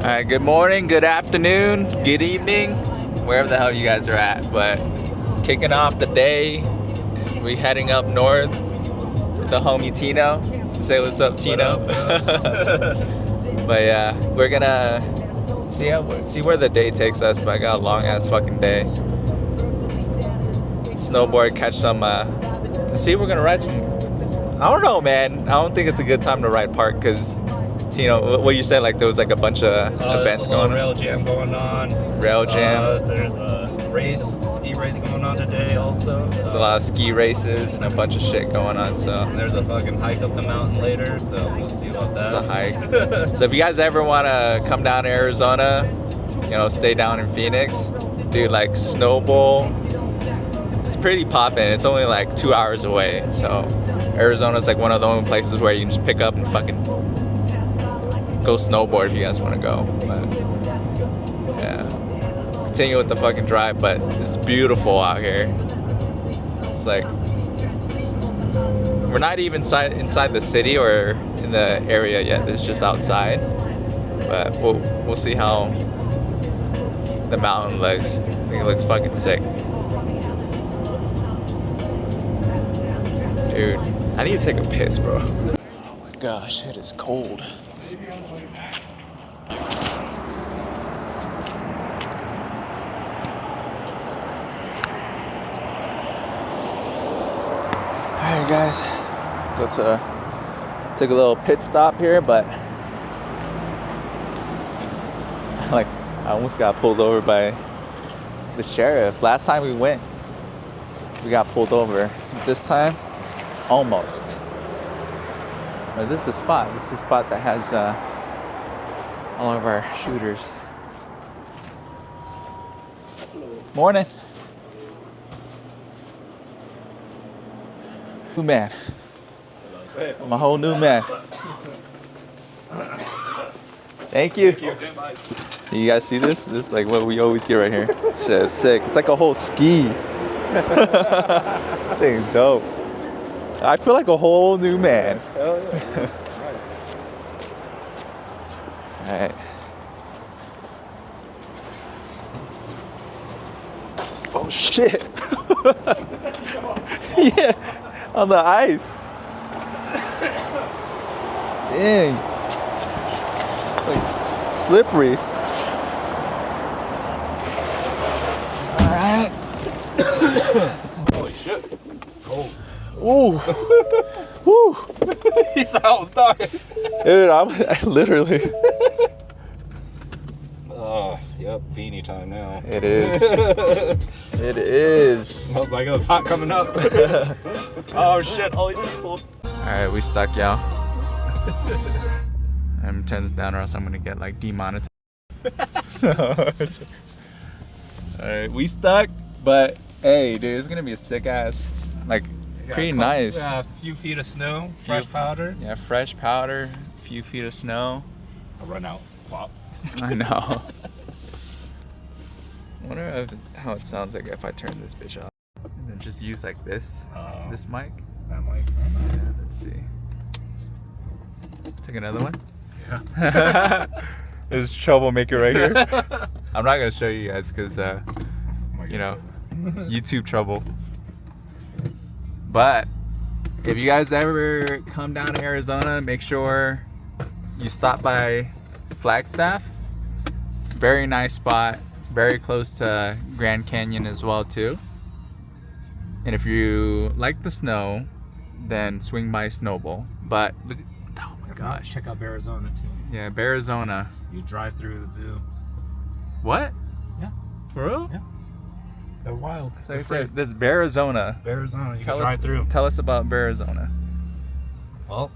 Alright, good morning, good afternoon, good evening, wherever the hell you guys are at. But kicking off the day, we heading up north with the homie Tino. Say what's up, Tino. What up, But yeah, we're gonna see where the day takes us. But I got a long ass fucking day. Snowboard, catch some. See, we're gonna ride some. I don't know, man. I don't think it's a good time to ride park because. Tino, what you said, like there was like a bunch of events going on. Rail jam going on. Rail jam. There's a ski race going on today also. There's a lot of ski races and a bunch of shit going on. So and there's a fucking hike up the mountain later. So we'll see about that. It's a hike. So if you guys ever want to come down to Arizona, stay down in Phoenix, do like snowball. It's pretty poppin'. It's only like 2 hours away. So Arizona's like one of the only places where you can just pick up and fucking go snowboard if you guys want to go. But yeah, continue with the fucking drive. But it's beautiful out here. It's like we're not even inside the city or in the area yet. It's just outside. But we'll see how the mountain looks. I think it looks fucking sick. Dude, I need to take a piss, bro. Oh my gosh, it is cold. Alright guys, took a little pit stop here, but I almost got pulled over by the sheriff. Last time we went, we got pulled over. This time, almost. But this is the spot. This is the spot that has all of our shooters. Morning. New man. I'm a whole new man. Thank you. You guys see this? This is like what we always get right here. Shit is sick. It's like a whole ski. This thing's dope. I feel like a whole new man. Hell yeah. Alright. Oh shit. Yeah, on the ice. Dang. It's like slippery. Alright. Holy shit. It's cold. Ooh. Woo. He's almost dying. Dude, I literally. Oh, yep, beanie time now. It is. It is. Smells like it was hot coming up. Oh shit, all these people. Alright, we stuck, y'all. I'm turning this down or else I'm gonna get like demonetized. Alright, we stuck, but hey, dude, it's gonna be a sick ass, like pretty nice. A few feet of snow, fresh powder. Yeah, fresh powder, a few feet of snow. I'll run out. Plop. I know. I wonder how it sounds like if I turn this bitch off. And then just use like this mic. That mic. Yeah, let's see. Take another one. Yeah. There's troublemaker right here. I'm not gonna show you guys because YouTube trouble. But if you guys ever come down to Arizona, make sure you stop by Flagstaff. Very nice spot, very close to Grand Canyon as well too. And if you like the snow, then swing by Snowball. But look, oh my gosh, Check out Arizona too. yeah, Arizona. You drive through the zoo. What? Yeah. For real? Yeah. They're wild. So I said, this Arizona. Arizona, you can drive through. Tell us about Arizona. Well,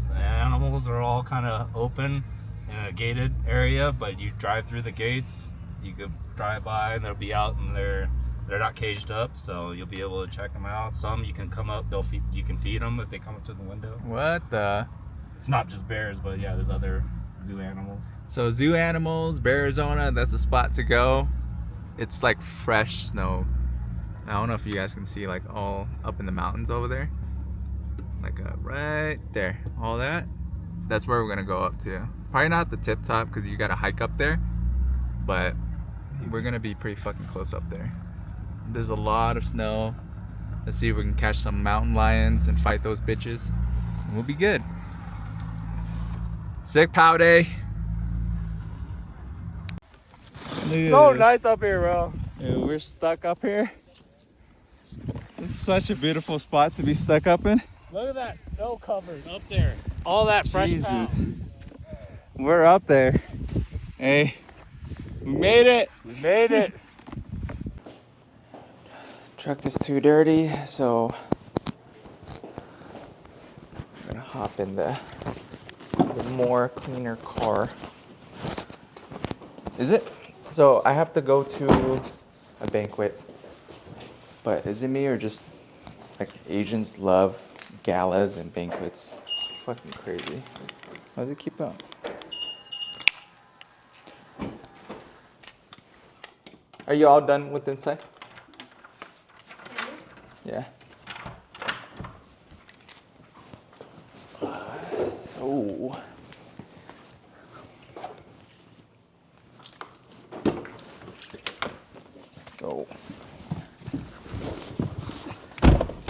the animals are all kind of open in a gated area, but you drive through the gates, you could drive by and they'll be out and they're not caged up, so you'll be able to check them out. Some you can come up, you can feed them if they come up to the window. What the? It's not just bears, but yeah, there's other zoo animals. So zoo animals, Arizona, that's the spot to go. It's like fresh snow. I don't know if you guys can see like all up in the mountains over there. Like right there, all that. That's where we're gonna go up to. Probably not the tip top because you gotta hike up there, but we're gonna be pretty fucking close up there. There's a lot of snow. Let's see if we can catch some mountain lions and fight those bitches. And we'll be good. Sick pow day. So nice up here, bro. Dude, we're stuck up here. It's such a beautiful spot to be stuck up in. Look at that snow covered up there. All that fresh pow. We're up there. Hey, we made it. We made it. Truck is too dirty, so I'm gonna hop in the more cleaner car. Is it? So I have to go to a banquet, but is it me or just like Asians love galas and banquets? It's fucking crazy. How does it keep up? Are you all done with inside? Yeah. So let's go.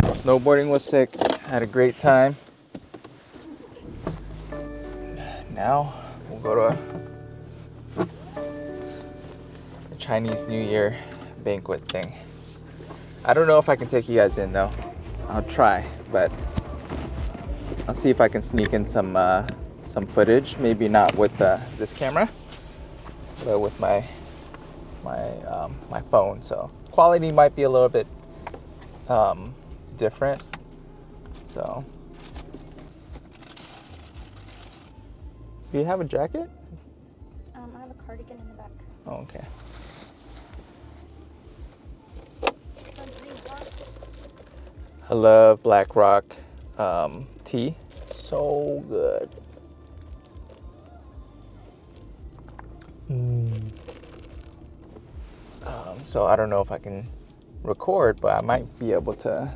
Snowboarding was sick. Had a great time. Now we'll go to a Chinese New Year banquet thing. I don't know if I can take you guys in though. I'll try, but I'll see if I can sneak in some footage. Maybe not with this camera, but with my phone. So quality might be a little bit different. So, do you have a jacket? I have a cardigan in the back. Oh, okay. I love Black Rock tea. So good. So I don't know if I can record, but I might be able to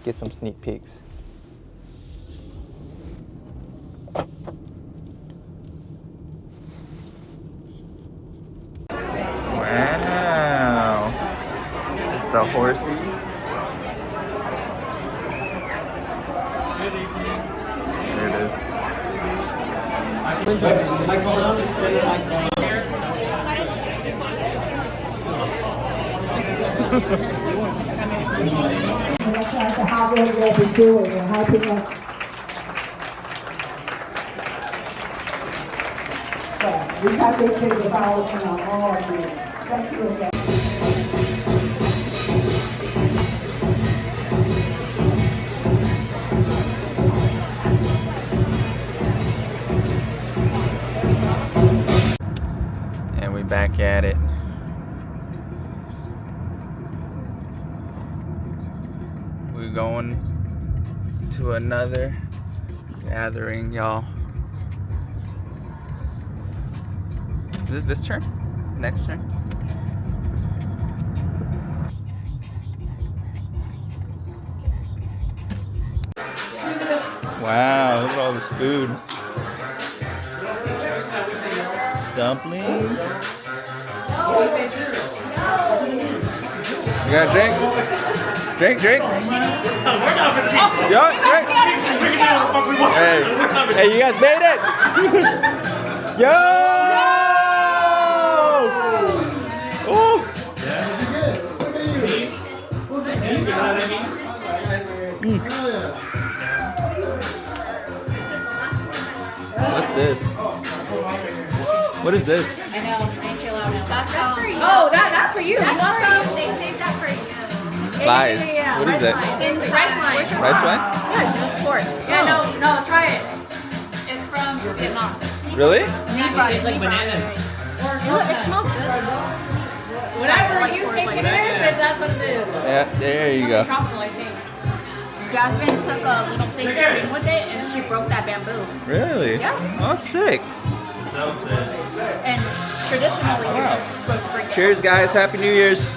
get some sneak peeks. Wow. It's the horsey. There it is. How well they'll be doing and helping us. So we have to think about all of you. Thank you again. And we back at it. We're going to another gathering, y'all. Is it this turn? Next turn? Wow, look at all this food. Dumplings. You got a drink? Drink. Yo, drink. Hey, you guys made it. Yo! Oh! What's this? What is this? I know, thank you, Lona. That's for you. Oh, that's for you. That's for you. They saved that for you. Lies. What is it? It's rice wine. Rice wine? Yeah, just sport. Yeah, no, try it. It's from Vietnam. Really? It's like bananas. It smells good. Whatever you think it is, that's what it is. Yeah, there you go. Tropical, I think. Jasmine took a little thing that came with it, and she broke that bamboo. Really? Yeah. Oh, sick. And traditionally, you're just supposed to bring it. Cheers, guys. Happy New Year's.